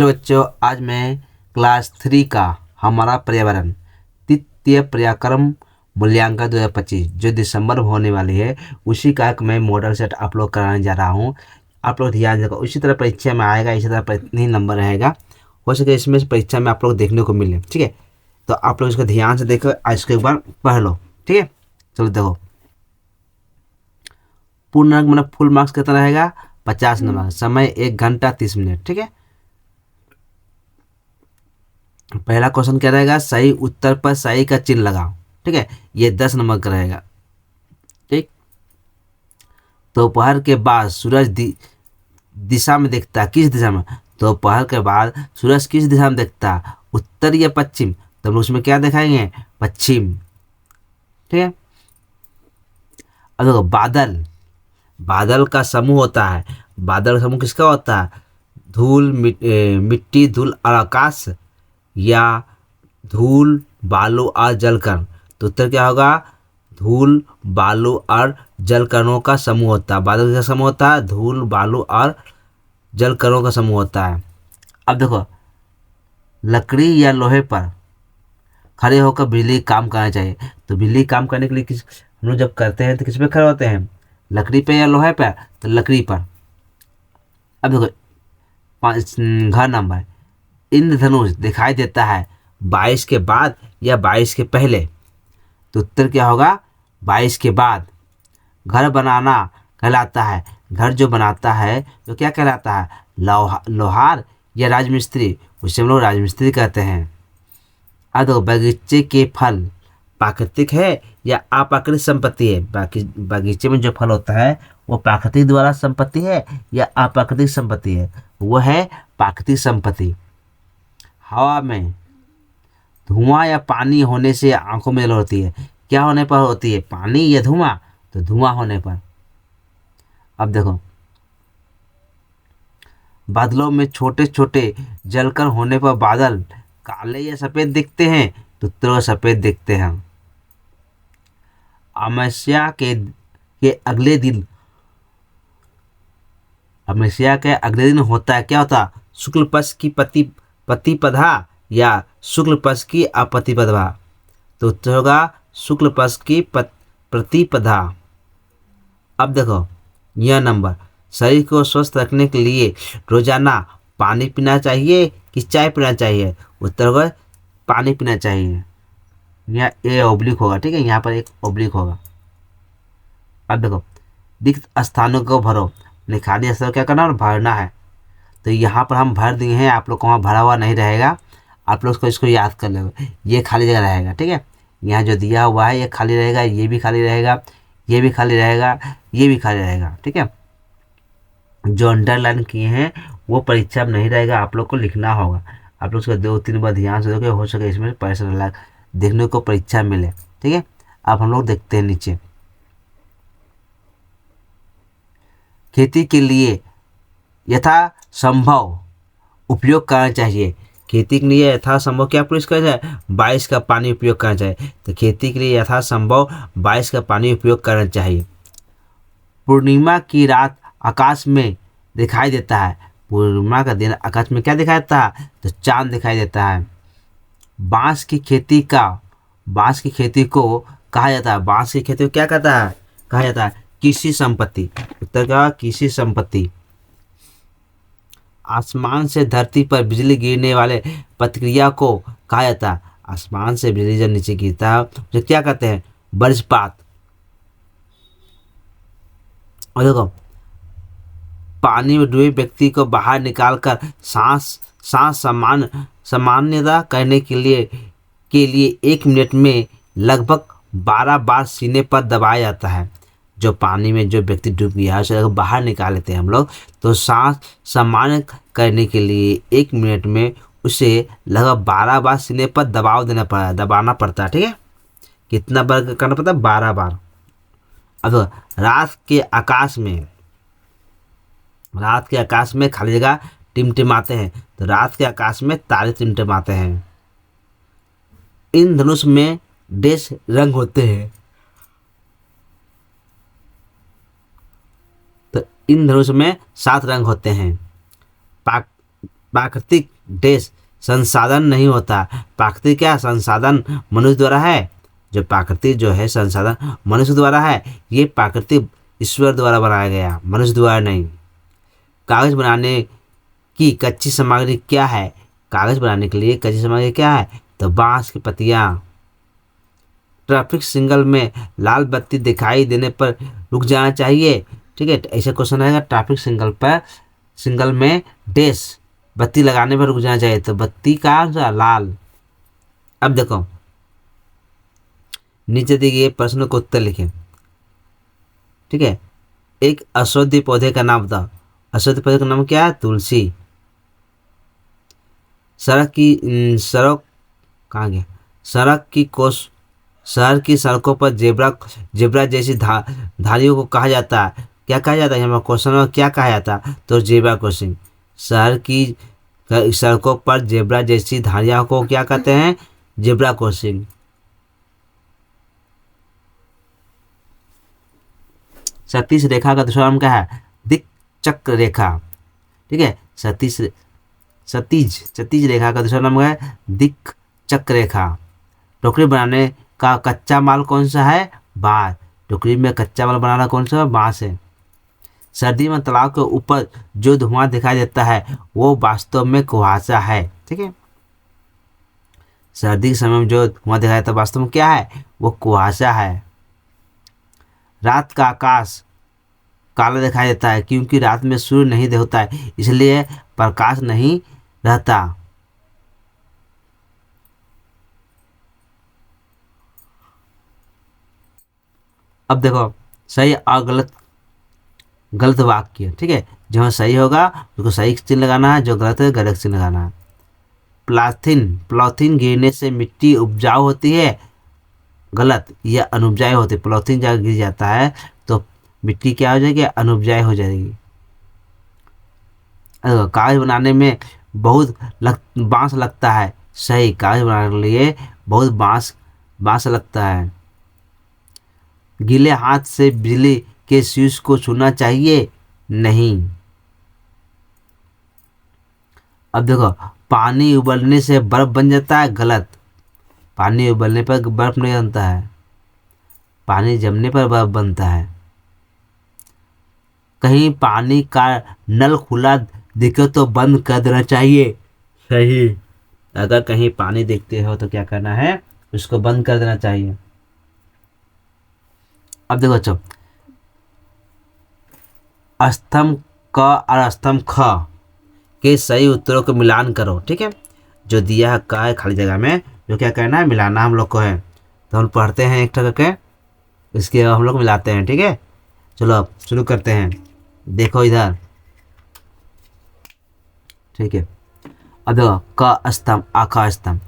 Hello बच्चों, आज मैं क्लास 3 का हमारा पर्यावरण तृतीय पर्याक्रम मूल्यांकन 2025 जो दिसंबर में होने वाली है, उसी का एक मैं मॉडल सेट आप लोग कराने जा रहा हूँ। आप लोग ध्यान रखो, उसी तरह परीक्षा में आएगा, इसी तरह इतनी नंबर रहेगा। हो सके इसमें से परीक्षा में आप लोग देखने को मिले। ठीक है, तो आप लोग इसको ध्यान से देखो, इसको एक बार पढ़ लो। ठीक है, चलो देखो। पूर्ण अंक मतलब फुल मार्क्स कितना रहेगा? 50 नंबर। समय 1 घंटा 30 मिनट। ठीक है, पहला क्वेश्चन क्या रहेगा? सही उत्तर पर सही का चिन्ह लगाओ। ठीक है, ये 10 नंबर का रहेगा। ठीक, दोपहर के बाद सूरज दिशा में दिखता, किस दिशा में? दोपहर के बाद सूरज किस दिशा में दिखता, उत्तर या पश्चिम? तो हम लोग उसमें क्या दिखाएंगे? पश्चिम। ठीक है, अब देखो, बादल, बादल का समूह होता है। बादल का समूह किसका होता है? धूल, मिट्टी, धूल और आकाश, या धूल, बालू और जलकण? तो उत्तर क्या होगा? धूल, बालू और जलकणों का समूह होता है। बादल का समूह होता है, धूल, बालू और जलकणों का समूह होता है। अब देखो, लकड़ी या लोहे पर खड़े होकर बिजली काम करना चाहिए। तो बिजली काम करने के लिए किस हम लोग जब करते हैं तो किस पे खड़े होते हैं? लकड़ी पे या लोहे पे? तो लकड़ी पर। अब देखो, घर नंबर, इंद्रधनुष दिखाई देता है 22 के बाद या 22 के पहले? तो उत्तर क्या होगा? 22 के बाद। घर बनाना कहलाता है, घर जो बनाता है तो क्या कहलाता है? लोहार या राजमिस्त्री? उसे हम लोग राजमिस्त्री कहते हैं। अब देखो, बगीचे के फल प्राकृतिक है या अप्राकृतिक संपत्ति है? बगीचे में जो फल होता है वो प्राकृतिक द्वारा संपत्ति है या अप्राकृतिक संपत्ति है? वो है प्राकृतिक संपत्ति। हवा में धुआं या पानी होने से आंखों में जलन होती है, क्या होने पर होती है? पानी या धुआं? तो धुआं होने पर। अब देखो, बादलों में छोटे छोटे जलकण होने पर बादल काले या सफेद दिखते हैं? तो उत्तर सफेद दिखते हैं। अमावस्या के अगले दिन, अमावस्या के अगले दिन होता है, क्या होता? शुक्ल पक्ष की प्रतिपदा या शुक्ल पक्ष की अपतिपदा? तो उत्तर होगा शुक्ल पक्ष की प्रतिपदा। अब देखो, यह नंबर, शरीर को स्वस्थ रखने के लिए रोजाना पानी पीना चाहिए कि चाय पीना चाहिए? उत्तर होगा पानी पीना चाहिए। यहाँ ए ओब्लिक होगा। ठीक है, यहाँ पर एक ओब्लिक होगा। अब देखो, रिक्त स्थानों को भरो, खाली स्थान क्या करना है? भरना है। तो यहाँ पर हम भर दिए हैं, आप लोग को वहाँ भरा हुआ नहीं रहेगा। आप लोग इसको याद कर लेंगे, ये खाली जगह रहेगा। ठीक है, यहाँ जो दिया हुआ है ये खाली रहेगा, ये भी खाली रहेगा, ये भी खाली रहेगा, ये भी खाली रहेगा। ठीक है, जो अंडरलाइन किए हैं वो परीक्षा में नहीं रहेगा, आप लोग को लिखना होगा। आप लोग उसको 2-3 बार ध्यान से देखोगे, हो सके इसमें पैसा देखने को परीक्षा मिले। ठीक है, अब हम लोग देखते हैं नीचे। खेती के लिए यथासंभव उपयोग करना चाहिए। खेती के लिए यथासंभव क्या प्रयोग करना चाहिए? 22 का पानी उपयोग करना चाहिए। तो खेती के लिए यथासंभव 22 का पानी उपयोग करना चाहिए। पूर्णिमा की रात आकाश में दिखाई देता है। पूर्णिमा का दिन आकाश में क्या दिखाई देता है? तो चांद दिखाई देता है। बांस की खेती को कहा जाता है, बांस की खेती को क्या कहता है? कहा जाता है कृषि संपत्ति। उत्तर का कृषि संपत्ति। आसमान से धरती पर बिजली गिरने वाले प्रतिक्रिया को कहा जाता है, आसमान से बिजली जब नीचे गिरता है तो क्या कहते हैं? वज्रपात। और देखो, पानी में डूबे व्यक्ति को बाहर निकालकर सांस सामान्यता करने के लिए 1 मिनट में लगभग 12 बार सीने पर दबाया जाता है। जो पानी में जो व्यक्ति डूब गया है उसे बाहर निकाल लेते हैं हम लोग, तो सांस सामान्य करने के लिए 1 मिनट में उसे लगभग 12 बार सीने पर दबाना पड़ता है। ठीक है, कितना बार करना पड़ता है? 12 बार। अब रात के आकाश में खाली जगह टिमटिमाते हैं। तो रात के आकाश में तारे टिमटिमाते हैं। इन धनुष में डैश रंग होते हैं। तो इन धनुष में 7 रंग होते हैं। प्राकृतिक देश संसाधन नहीं होता। प्राकृतिक क्या संसाधन मनुष्य द्वारा है, जो प्राकृतिक जो है संसाधन मनुष्य द्वारा है, ये प्राकृतिक ईश्वर द्वारा बनाया गया, मनुष्य द्वारा नहीं। कागज बनाने की कच्ची सामग्री क्या है? कागज बनाने के लिए कच्ची सामग्री क्या है? तो बांस की पत्तियां। ट्रैफिक सिग्नल में लाल बत्ती दिखाई देने पर रुक जाना चाहिए। ठीक है, ऐसा क्वेश्चन आएगा, ट्रैफिक सिग्नल में डैश बत्ती लगाने पर रुक जाना चाहिए, तो बत्ती का आंसर लाल। अब देखो नीचे दिए प्रश्नों को उत्तर लिखें। ठीक है, एक औषधीय पौधे का नाम बताओ। औषधीय पौधे का नाम क्या है? तुलसी। सड़क कहाँ गया? शहर की सड़कों पर जेब्रा जैसी धारियों को कहा जाता है। क्या कहा जाता है? हमारे क्वेश्चन में क्या कहा जाता है? तो जेब्रा क्रॉसिंग। शहर की सड़कों पर जेब्रा जैसी धारियों को क्या कहते हैं? Zebra crossing. सतीश रेखा का दूसरा नाम क्या है? दिक् चक्र रेखा। ठीक है, सतीज रेखा का दूसरा नाम है दिक् चक्र रेखा। टोकरी बनाने का कच्चा माल कौन सा है? बांस। टोकरी में कच्चा माल बनाना कौन सा है? बांस है। सर्दी में तालाब के ऊपर जो धुआं दिखाई देता है वो वास्तव में कुहासा है। ठीक है, सर्दी के समय में जो धुआं दिखाई देता है वास्तव में क्या है? वो कुहासा है। रात का आकाश काला दिखाई देता है क्योंकि रात में सूर्य नहीं होता है, इसलिए प्रकाश नहीं रहता। अब देखो सही और गलत वाक्य। ठीक है, जहाँ सही होगा उसको सही चिन्ह लगाना है, जो गलत है गलत चिन्ह लगाना है। पॉलीथीन गिरने से मिट्टी उपजाऊ होती है, गलत। या अनुपजाऊ होती है। पॉलीथीन जब गिर जाता है तो मिट्टी क्या हो जाएगी? अनुपजाऊ हो जाएगी। कागज बनाने में बहुत बांस लगता है, सही। कागज बनाने के लिए बहुत बांस लगता है। गीले हाथ से बिजली के स्विच को छूना चाहिए, नहीं। अब देखो पानी उबलने से बर्फ बन जाता है, गलत। पानी उबलने पर बर्फ नहीं बनता है, पानी जमने पर बर्फ बनता है। कहीं पानी का नल खुला दिखे तो बंद कर देना चाहिए, सही। अगर कहीं पानी देखते हो तो क्या करना है? उसको बंद कर देना चाहिए। अब देखो बच्चों, स्तंभ क और स्तंभ ख के सही उत्तरों को मिलान करो। ठीक है, जो दिया है क है खाली जगह में, जो क्या करना है? मिलाना हम लोग को है। तो हम पढ़ते हैं एक करके, इसके हम लोग मिलाते हैं। ठीक है, चलो अब शुरू करते हैं। देखो इधर। ठीक है, अब देखो क स्तंभ आखा स्तंभ।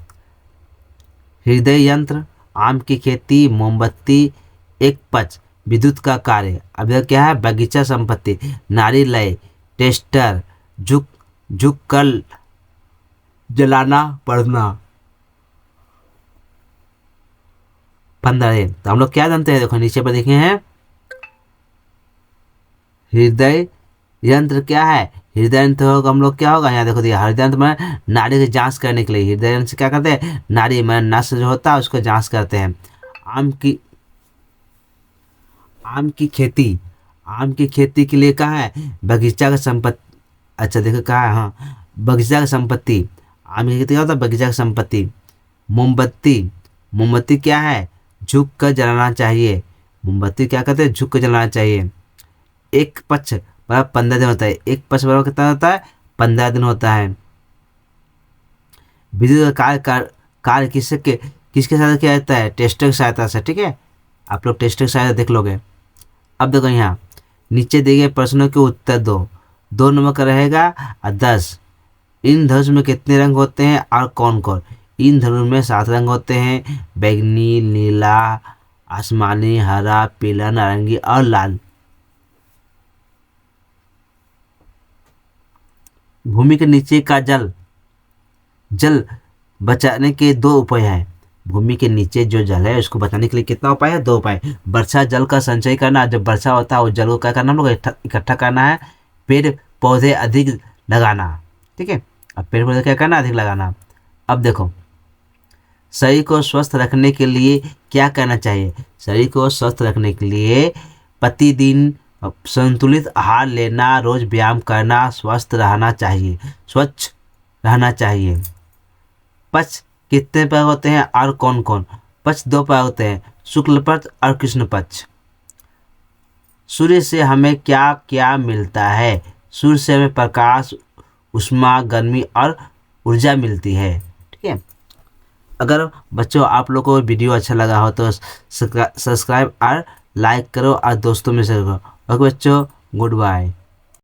हृदय यंत्र, आम की खेती, मोमबत्ती, एक पच, विद्युत का कार्य। अब यह क्या है? बगीचा संपत्ति, नारी लय, टेस्टर, झुक कर जलाना पड़ना, 15। तो हम लोग क्या जानते हैं? देखो नीचे पर देखे हैं, हृदय यंत्र क्या है? हृदय यंत्र होगा हम लोग क्या होगा? यहाँ देखो दिया, हृदय यंत्र में नाड़ी की जांच करने के लिए। हृदय यंत्र से क्या करते हैं? नाड़ी में नस जो होता है उसको जांच करते हैं। आम की खेती के लिए कहा है? बगीचा का संपत्ति। अच्छा देखो कहा है, हाँ बगीचा का संपत्ति। आम की खेती क्या होता है? बगीचा का संपत्ति। मोमबत्ती क्या है? झुक कर जलाना चाहिए। मोमबत्ती क्या कहते हैं? झुक कर जलाना चाहिए। एक पक्ष बराबर 15 दिन होता है। एक पक्ष बराबर कितना होता है? 15 दिन होता है। विद्युत का कार्य किसके साथ किया जाता है? टेस्टर की सहायता से। ठीक है, आप लोग टेस्टर की सहायता देख लोगे। अब देखो यहाँ नीचे दिए गए प्रश्नों के उत्तर दो। 2 नंबर का रहेगा और 10। इन धनुष में कितने रंग होते हैं और कौन कौन? इन धनुष में 7 रंग होते हैं, बैंगनी, नीला, आसमानी, हरा, पीला, नारंगी और लाल। भूमि के नीचे का जल बचाने के 2 उपाय हैं। भूमि के नीचे जो जल है उसको बचाने के लिए कितना उपाय है? 2 उपाय। वर्षा जल का संचय करना, जब वर्षा होता है उस जल को क्या करना हम लोग? इकट्ठा करना है। पेड़ पौधे अधिक लगाना। ठीक है, अब पेड़ पौधे क्या करना, अधिक लगाना। अब देखो, शरीर को स्वस्थ रखने के लिए क्या करना चाहिए? शरीर को स्वस्थ रखने के लिए प्रतिदिन संतुलित आहार लेना, रोज व्यायाम करना, स्वस्थ रहना चाहिए, स्वच्छ रहना चाहिए। पक्ष कितने प्रकार होते हैं और कौन कौन? पक्ष 2 प्रकार होते हैं, शुक्ल पक्ष और कृष्ण पक्ष। सूर्य से हमें क्या क्या मिलता है? सूर्य से हमें प्रकाश, ऊष्मा, गर्मी और ऊर्जा मिलती है। ठीक है। अगर बच्चों आप लोग को वीडियो अच्छा लगा हो तो सब्सक्राइब और लाइक करो और दोस्तों में शेयर करो। ओके बच्चों, गुड बाय।